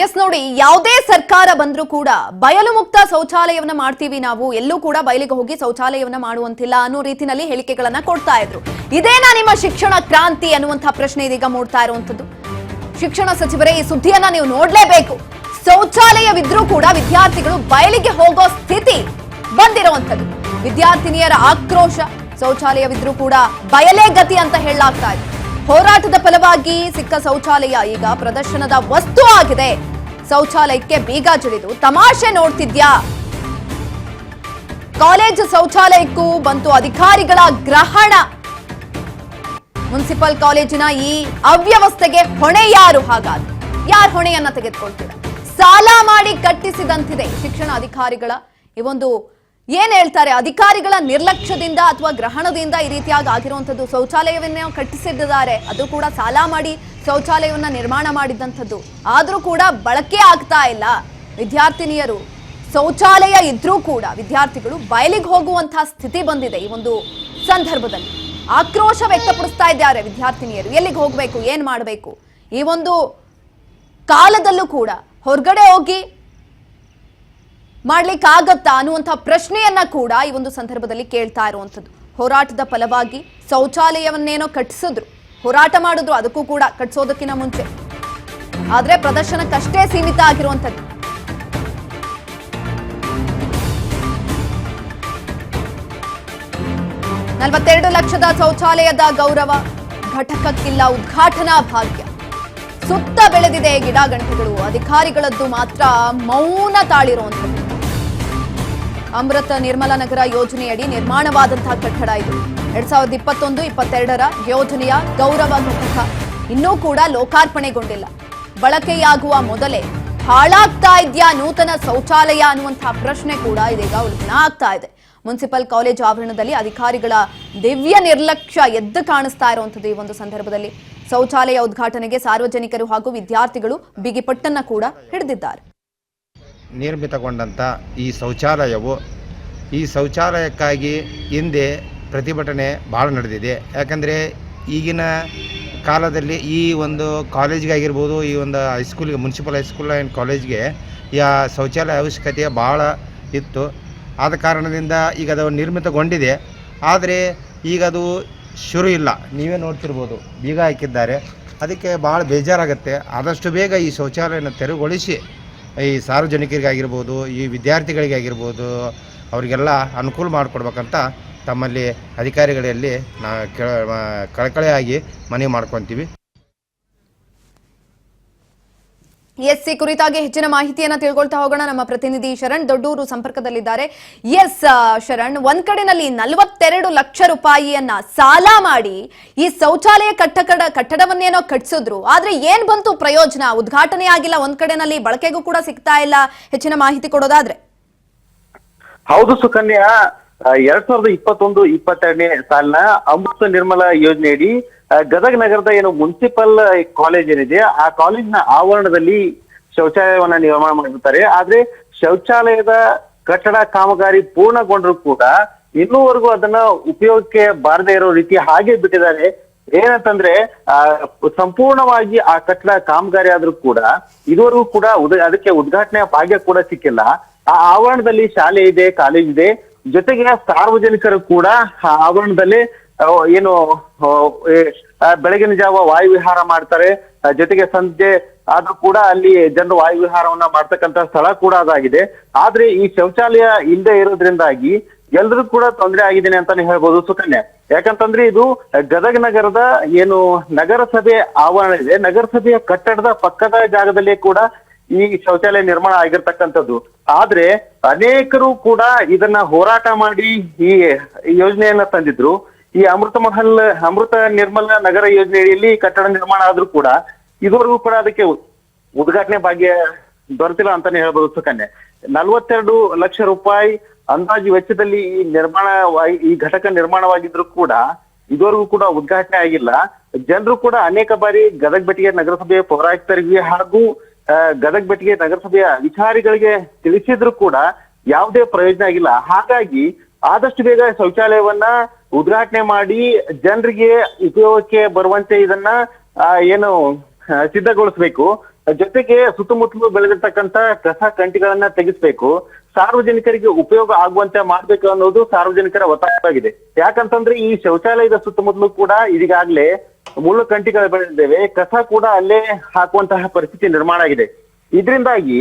S ನೋಡಿ, ಯಾವುದೇ ಸರ್ಕಾರ ಬಂದ್ರೂ ಕೂಡ ಬಯಲು ಮುಕ್ತ ಶೌಚಾಲಯವನ್ನ ಮಾಡ್ತೀವಿ, ನಾವು ಎಲ್ಲೂ ಕೂಡ ಬಯಲಿಗೆ ಹೋಗಿ ಶೌಚಾಲಯವನ್ನ ಮಾಡುವಂತಿಲ್ಲ ಅನ್ನೋ ರೀತಿಯಲ್ಲಿ ಹೇಳಿಕೆಗಳನ್ನ ಕೊಡ್ತಾ ಇದ್ರು. ಇದೇನಾ ನಿಮ್ಮ ಶಿಕ್ಷಣ ಕ್ರಾಂತಿ ಅನ್ನುವಂತಹ ಪ್ರಶ್ನೆ ಇದೀಗ ಮೂಡ್ತಾ ಇರುವಂತದ್ದು. ಶಿಕ್ಷಣ ಸಚಿವರೇ, ಈ ಸುದ್ದಿಯನ್ನ ನೀವು ನೋಡ್ಲೇಬೇಕು. ಶೌಚಾಲಯವಿದ್ರೂ ಕೂಡ ವಿದ್ಯಾರ್ಥಿಗಳು ಬಯಲಿಗೆ ಹೋಗೋ ಸ್ಥಿತಿ ಬಂದಿರುವಂತದ್ದು. ವಿದ್ಯಾರ್ಥಿನಿಯರ ಆಕ್ರೋಶ, ಶೌಚಾಲಯವಿದ್ರೂ ಕೂಡ ಬಯಲೇ ಗತಿ ಅಂತ ಹೇಳಲಾಗ್ತಾ ಇದೆ. ಹೋರಾಟದ ಫಲವಾಗಿ ಸಿಕ್ಕ ಶೌಚಾಲಯ ಈಗ ಪ್ರದರ್ಶನದ ವಸ್ತು ಆಗಿದೆ. ಶೌಚಾಲಯಕ್ಕೆ ಬೀಗ ಜಡಿದು ತಮಾಷೆ ನೋಡ್ತಿದ್ಯಾ? ಕಾಲೇಜು ಶೌಚಾಲಯಕ್ಕೂ ಬಂತು ಅಧಿಕಾರಿಗಳ ಗ್ರಹಣ. ಮುನ್ಸಿಪಲ್ ಕಾಲೇಜಿನ ಈ ಅವ್ಯವಸ್ಥೆಗೆ ಹೊಣೆ ಯಾರು? ಹಾಗಾದ್ರೆ ಯಾರು ಹೊಣೆಯನ್ನ ತೆಗೆದುಕೊಳ್ತೀರ? ಸಾಲ ಮಾಡಿ ಕಟ್ಟಿಸಿದಂತಿದೆ ಶಿಕ್ಷಣ ಅಧಿಕಾರಿಗಳ ಈ ಒಂದು ಏನ್ ಹೇಳ್ತಾರೆ, ಅಧಿಕಾರಿಗಳ ನಿರ್ಲಕ್ಷ್ಯದಿಂದ ಅಥವಾ ಗ್ರಹಣದಿಂದ ಈ ರೀತಿಯಾಗಿ ಆಗಿರುವಂತದ್ದು. ಶೌಚಾಲಯವನ್ನ ಕಟ್ಟಿಸಿದ್ದಾರೆ, ಅದು ಕೂಡ ಸಾಲ ಮಾಡಿ ಶೌಚಾಲಯವನ್ನ ನಿರ್ಮಾಣ ಮಾಡಿದಂಥದ್ದು. ಆದ್ರೂ ಕೂಡ ಬಳಕೆ ಆಗ್ತಾ ಇಲ್ಲ. ವಿದ್ಯಾರ್ಥಿನಿಯರು ಶೌಚಾಲಯ ಇದ್ರೂ ಕೂಡ ವಿದ್ಯಾರ್ಥಿಗಳು ಬಯಲಿಗೆ ಹೋಗುವಂತಹ ಸ್ಥಿತಿ ಬಂದಿದೆ. ಈ ಒಂದು ಸಂದರ್ಭದಲ್ಲಿ ಆಕ್ರೋಶ ವ್ಯಕ್ತಪಡಿಸ್ತಾ ಇದ್ದಾರೆ ವಿದ್ಯಾರ್ಥಿನಿಯರು. ಎಲ್ಲಿಗೆ ಹೋಗ್ಬೇಕು, ಏನ್ ಮಾಡಬೇಕು? ಈ ಒಂದು ಕಾಲದಲ್ಲೂ ಕೂಡ ಹೊರಗಡೆ ಹೋಗಿ ಮಾಡ್ಲಿಕ್ಕಾಗತ್ತಾ ಅನ್ನುವಂತಹ ಪ್ರಶ್ನೆಯನ್ನ ಕೂಡ ಈ ಒಂದು ಸಂದರ್ಭದಲ್ಲಿ ಕೇಳ್ತಾ ಇರುವಂತದ್ದು. ಹೋರಾಟದ ಫಲವಾಗಿ ಶೌಚಾಲಯವನ್ನೇನೋ ಕಟ್ಟಿಸಿದ್ರು, ಹೋರಾಟ ಮಾಡಿದ್ರು, ಅದಕ್ಕೂ ಕೂಡ ಕಟ್ಟಿಸೋದಕ್ಕಿಂತ ಮುಂಚೆ. ಆದ್ರೆ ಪ್ರದರ್ಶನಕ್ಕಷ್ಟೇ ಸೀಮಿತ ಆಗಿರುವಂತದ್ದು. $42 ಲಕ್ಷದ ಶೌಚಾಲಯದ ಗೌರವ, ಘಟಕಕ್ಕಿಲ್ಲ ಉದ್ಘಾಟನಾ ಭಾಗ್ಯ. ಸುತ್ತ ಬೆಳೆದಿದೆ ಗಿಡಗಂಟೆಗಳು, ಅಧಿಕಾರಿಗಳದ್ದು ಮಾತ್ರ ಮೌನ ತಾಳಿರುವಂಥದ್ದು. ಅಮೃತ ನಿರ್ಮಲ ನಗರ ಯೋಜನೆಯಡಿ ನಿರ್ಮಾಣವಾದಂತಹ ಕಟ್ಟಡ ಇದು. 2021-22 ಯೋಜನೆಯ ಗೌರವ ಘಟಕ ಇನ್ನೂ ಕೂಡ ಲೋಕಾರ್ಪಣೆಗೊಂಡಿಲ್ಲ. ಬಳಕೆಯಾಗುವ ಮೊದಲೇ ಹಾಳಾಗ್ತಾ ಇದೆಯಾ ನೂತನ ಶೌಚಾಲಯ ಅನ್ನುವಂತಹ ಪ್ರಶ್ನೆ ಕೂಡ ಇದೀಗ ಉಲ್ಬಣ ಆಗ್ತಾ ಇದೆ. ಮುನ್ಸಿಪಲ್ ಕಾಲೇಜು ಆವರಣದಲ್ಲಿ ಅಧಿಕಾರಿಗಳ ದಿವ್ಯ ನಿರ್ಲಕ್ಷ್ಯ ಎದ್ದು ಕಾಣಿಸ್ತಾ ಇರುವಂತದ್ದು. ಈ ಒಂದು ಸಂದರ್ಭದಲ್ಲಿ ಶೌಚಾಲಯ ಉದ್ಘಾಟನೆಗೆ ಸಾರ್ವಜನಿಕರು ಹಾಗೂ ವಿದ್ಯಾರ್ಥಿಗಳು ಬಿಗಿಪಟ್ಟನ್ನ ಕೂಡ ಹಿಡಿದಿದ್ದಾರೆ. ನಿರ್ಮಿತಗೊಂಡಂಥ ಈ ಶೌಚಾಲಯವು, ಈ ಶೌಚಾಲಯಕ್ಕಾಗಿ ಹಿಂದೆ ಪ್ರತಿಭಟನೆ ಭಾಳ ನಡೆದಿದೆ. ಯಾಕಂದರೆ ಈಗಿನ ಕಾಲದಲ್ಲಿ ಈ ಒಂದು ಕಾಲೇಜ್ಗಾಗಿರ್ಬೋದು, ಈ ಒಂದು ಹೈಸ್ಕೂಲ್ಗೆ, ಮುನ್ಸಿಪಲ್ ಹೈಸ್ಕೂಲ್ ಆ್ಯಂಡ್ ಕಾಲೇಜ್ಗೆ ಈ ಶೌಚಾಲಯ ಅವಶ್ಯಕತೆ ಭಾಳ ಇತ್ತು. ಆದ ಕಾರಣದಿಂದ ಈಗ ಅದು ನಿರ್ಮಿತಗೊಂಡಿದೆ. ಆದರೆ ಈಗ ಅದು ಶುರು ಇಲ್ಲ. ನೀವೇ ನೋಡ್ತಿರ್ಬೋದು, ಬೀಗ ಹಾಕಿದ್ದಾರೆ. ಅದಕ್ಕೆ ಭಾಳ ಬೇಜಾರಾಗುತ್ತೆ. ಆದಷ್ಟು ಬೇಗ ಈ ಶೌಚಾಲಯನ ತೆರವುಗೊಳಿಸಿ ಈ ಸಾರ್ವಜನಿಕರಿಗಾಗಿರ್ಬೋದು, ಈ ವಿದ್ಯಾರ್ಥಿಗಳಿಗಾಗಿರ್ಬೋದು, ಅವರಿಗೆಲ್ಲ ಅನುಕೂಲ ಮಾಡಿಕೊಡ್ಬೇಕಂತ ತಮ್ಮಲ್ಲಿ ಅಧಿಕಾರಿಗಳಲ್ಲಿ ಕಳಕಳಿಯಾಗಿ ಮನವಿ ಮಾಡ್ಕೊತೀವಿ. ಎಸ್, ಈ ಕುರಿತಾಗಿ ಹೆಚ್ಚಿನ ಮಾಹಿತಿಯನ್ನ ತಿಳ್ಕೊಳ್ತಾ ಹೋಗೋಣ. ನಮ್ಮ ಪ್ರತಿನಿಧಿ ಶರಣ್ ದೊಡ್ಡೂರು ಸಂಪರ್ಕದಲ್ಲಿದ್ದಾರೆ. ಎಸ್ ಶರಣ್, ಒಂದ್ ಕಡೆನಲ್ಲಿ $42 ಲಕ್ಷ ಸಾಲ ಮಾಡಿ ಈ ಶೌಚಾಲಯ ಕಟ್ಟಡವನ್ನೇನೋ ಕಟ್ಟಿಸಿದ್ರು. ಆದ್ರೆ ಏನ್ ಬಂತು ಪ್ರಯೋಜನ? ಉದ್ಘಾಟನೆ ಆಗಿಲ್ಲ, ಒಂದ್ ಕಡೆನಲ್ಲಿ ಬಳಕೆಗೂ ಕೂಡ ಸಿಗ್ತಾ ಇಲ್ಲ. ಹೆಚ್ಚಿನ ಮಾಹಿತಿ ಕೊಡೋದಾದ್ರೆ. ಹೌದು ಸುಕನ್ಯಾ, 2021-22ನೇ ಸಾಲಿನ ಅಮೃತ ನಿರ್ಮಲ ಯೋಜನೆಯಡಿ ಗದಗ ನಗರದ ಏನು ಮುನ್ಸಿಪಲ್ ಕಾಲೇಜ್ ಏನಿದೆ, ಆ ಕಾಲೇಜಿನ ಆವರಣದಲ್ಲಿ ಶೌಚಾಲಯವನ್ನ ನಿರ್ಮಾಣ ಮಾಡಿರ್ತಾರೆ. ಆದ್ರೆ ಶೌಚಾಲಯದ ಕಟ್ಟಡ ಕಾಮಗಾರಿ ಪೂರ್ಣಗೊಂಡ್ರು ಕೂಡ ಇನ್ನೂವರೆಗೂ ಅದನ್ನ ಉಪಯೋಗಕ್ಕೆ ಬಾರದೇ ಇರೋ ರೀತಿ ಹಾಗೆ ಬಿಟ್ಟಿದ್ದಾರೆ. ಏನಂತಂದ್ರೆ ಸಂಪೂರ್ಣವಾಗಿ ಆ ಕಟ್ಟಡ ಕಾಮಗಾರಿ ಆದ್ರೂ ಕೂಡ ಇದುವರೆಗೂ ಕೂಡ ಅದಕ್ಕೆ ಉದ್ಘಾಟನೆಯ ಭಾಗ್ಯ ಕೂಡ ಸಿಕ್ಕಿಲ್ಲ. ಆ ಆವರಣದಲ್ಲಿ ಶಾಲೆ ಇದೆ, ಕಾಲೇಜ್ ಇದೆ, ಜೊತೆಗೆ ಸಾರ್ವಜನಿಕರು ಕೂಡ ಆ ಆವರಣದಲ್ಲಿ ಏನು ಬೆಳಗಿನ ಜಾವ ವಾಯುವಿಹಾರ ಮಾಡ್ತಾರೆ. ಜೊತೆಗೆ ಸಂಜೆ ಆದ್ರೂ ಕೂಡ ಅಲ್ಲಿ ಜನರು ವಾಯುವಿಹಾರವನ್ನ ಮಾಡ್ತಕ್ಕಂತ ಸ್ಥಳ ಕೂಡ ಅದಾಗಿದೆ. ಆದ್ರೆ ಈ ಶೌಚಾಲಯ ಇಲ್ಲದೆ ಇರೋದ್ರಿಂದಾಗಿ ಎಲ್ರಿಗೂ ಕೂಡ ತೊಂದರೆ ಆಗಿದ್ದೇನೆ ಅಂತಾನೆ ಹೇಳ್ಬೋದು ಸುಕನ್ಯಾ. ಯಾಕಂತಂದ್ರೆ ಇದು ಗದಗ ನಗರದ ಏನು ನಗರಸಭೆ ಆವರಣ ಇದೆ, ನಗರಸಭೆಯ ಕಟ್ಟಡದ ಪಕ್ಕದ ಜಾಗದಲ್ಲೇ ಕೂಡ ಈ ಶೌಚಾಲಯ ನಿರ್ಮಾಣ ಆಗಿರ್ತಕ್ಕಂಥದ್ದು. ಆದ್ರೆ ಅನೇಕರು ಕೂಡ ಇದನ್ನ ಹೋರಾಟ ಮಾಡಿ ಈ ಯೋಜನೆಯನ್ನ ತಂದಿದ್ರು. ಈ ಅಮೃತ ನಿರ್ಮಲ ನಗರ ಯೋಜನೆಯಲ್ಲಿ ಕಟ್ಟಡ ನಿರ್ಮಾಣ ಆದ್ರೂ ಕೂಡ ಇದುವರೆಗೂ ಕೂಡ ಅದಕ್ಕೆ ಉದ್ಘಾಟನೆ ಭಾಗ್ಯ ದೊರೆತಿಲ್ಲ ಅಂತಾನೆ ಹೇಳ್ಬೋದು ಸುಕನ್ಯಾ. $42 ಲಕ್ಷ ಅಂದಾಜು ವೆಚ್ಚದಲ್ಲಿ ಈ ಘಟಕ ನಿರ್ಮಾಣವಾಗಿದ್ರು ಕೂಡ ಇದುವರೆಗೂ ಕೂಡ ಉದ್ಘಾಟನೆ ಆಗಿಲ್ಲ. ಜನರು ಕೂಡ ಅನೇಕ ಬಾರಿ ಗದಗ ಬೆಟ್ಟಿಗೆ ನಗರಸಭೆಯ ಪೌರಾಯುಕ್ತರಿಗೆ ಹಾಗೂ ಗದಗ ಬೆಟ್ಟಿಗೆ ನಗರಸಭೆಯ ಅಧಿಕಾರಿಗಳಿಗೆ ತಿಳಿಸಿದ್ರು ಕೂಡ ಯಾವುದೇ ಪ್ರಯೋಜನ ಆಗಿಲ್ಲ. ಹಾಗಾಗಿ ಆದಷ್ಟು ಬೇಗ ಶೌಚಾಲಯವನ್ನ ಉದ್ಘಾಟನೆ ಮಾಡಿ ಜನರಿಗೆ ಉಪಯೋಗಕ್ಕೆ ಬರುವಂತೆ ಇದನ್ನ ಏನು ಸಿದ್ಧಗೊಳಿಸ್ಬೇಕು. ಜೊತೆಗೆ ಸುತ್ತಮುತ್ತಲು ಬೆಳೆದಿರ್ತಕ್ಕಂತ ಕಸ ಕಂಟಿಗಳನ್ನ ತೆಗೆಸ್ಬೇಕು, ಸಾರ್ವಜನಿಕರಿಗೆ ಉಪಯೋಗ ಆಗುವಂತೆ ಮಾಡ್ಬೇಕು ಅನ್ನೋದು ಸಾರ್ವಜನಿಕರ ಒತ್ತಾಯವಾಗಿದೆ. ಯಾಕಂತಂದ್ರೆ ಈ ಶೌಚಾಲಯದ ಸುತ್ತಮುತ್ತಲು ಕೂಡ ಈಗಾಗಲೇ ಮುಳ್ಳು ಕಂಟಿಗಳು ಬೆಳೆದಿದ್ದೇವೆ, ಕಸ ಕೂಡ ಅಲ್ಲೇ ಹಾಕುವಂತಹ ಪರಿಸ್ಥಿತಿ ನಿರ್ಮಾಣ ಆಗಿದೆ. ಇದರಿಂದಾಗಿ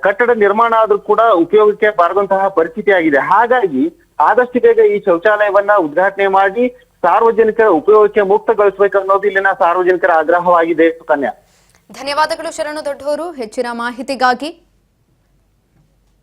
ಕಟ್ಟಡ ನಿರ್ಮಾಣ ಆದ್ರೂ ಕೂಡ ಉಪಯೋಗಕ್ಕೆ ಬಾರದಂತಹ ಪರಿಸ್ಥಿತಿ ಆಗಿದೆ. ಹಾಗಾಗಿ ಆದಷ್ಟು ಬೇಗ ಈ ಶೌಚಾಲಯವನ್ನ ಉದ್ಘಾಟನೆ ಮಾಡಿ ಸಾರ್ವಜನಿಕರ ಉಪಯೋಗಕ್ಕೆ ಮುಕ್ತಗೊಳಿಸಬೇಕು ಅನ್ನೋದು ಇಲ್ಲಿನ ಸಾರ್ವಜನಿಕರ ಆಗ್ರಹವಾಗಿದೆ. ಸುಕನ್ಯಾ, ಧನ್ಯವಾದಗಳು ಶರಣು ದೊಡ್ಡವರು ಹೆಚ್ಚಿನ ಮಾಹಿತಿಗಾಗಿ.